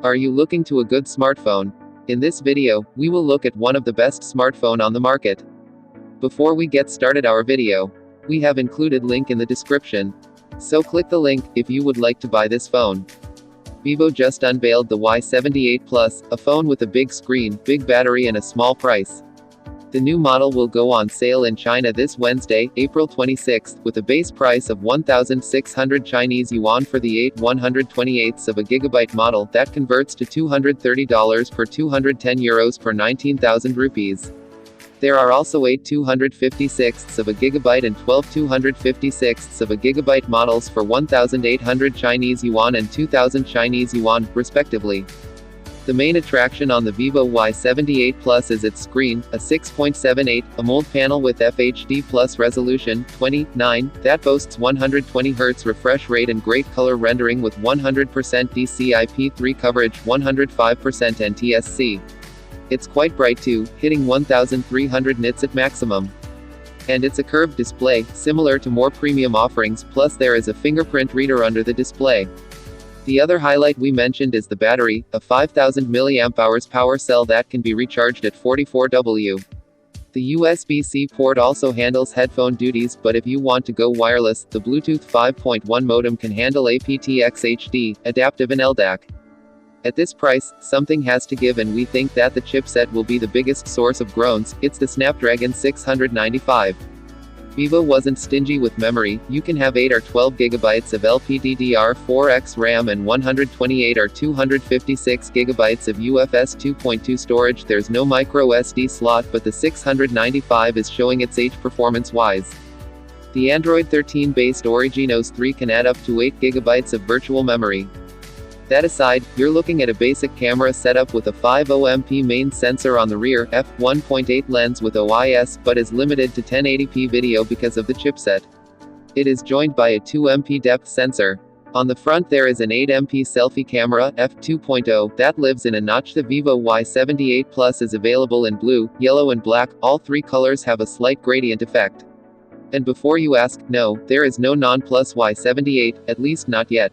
Are you looking to a good smartphone? In this video, we will look at one of the best smartphone on the market. Before we get started our video, we have included link in the description. So click the link, if you would like to buy this phone. Vivo just unveiled the Y78 Plus, a phone with a big screen, big battery and a small price. The new model will go on sale in China this Wednesday, April 26th, with a base price of 1,600 Chinese yuan for the 8/128 of a gigabyte model, that converts to $230 per €210 per 19,000 rupees. There are also 8/256 of a gigabyte and 12/256 of a gigabyte models for 1,800 Chinese yuan and 2,000 Chinese yuan, respectively. The main attraction on the Vivo Y78 Plus is its screen, a 6.78 AMOLED panel with FHD Plus resolution, 20:9, that boasts 120Hz refresh rate and great color rendering with 100% DCI-P3 coverage, 105% NTSC. It's quite bright too, hitting 1300 nits at maximum. And it's a curved display, similar to more premium offerings, plus there is a fingerprint reader under the display. The other highlight we mentioned is the battery, a 5000 mAh power cell that can be recharged at 44W. The USB-C port also handles headphone duties, but if you want to go wireless, the Bluetooth 5.1 modem can handle aptX HD, adaptive and LDAC. At this price, something has to give, and we think that the chipset will be the biggest source of groans. It's the Snapdragon 695. Vivo wasn't stingy with memory. You can have 8 or 12 GB of LPDDR4X RAM and 128 or 256 GB of UFS 2.2 storage. There's no micro SD slot, but the 695 is showing its age performance-wise. The Android 13 based Originos 3 can add up to 8 GB of virtual memory. That aside, you're looking at a basic camera setup with a 50MP main sensor on the rear, f1.8 lens with OIS, but is limited to 1080p video because of the chipset. It is joined by a 2MP depth sensor. On the front there is an 8MP selfie camera, f2.0, that lives in a notch. The Vivo Y78 Plus is available in blue, yellow and black. All three colors have a slight gradient effect. And before you ask, no, there is no non-Plus Y78, at least not yet.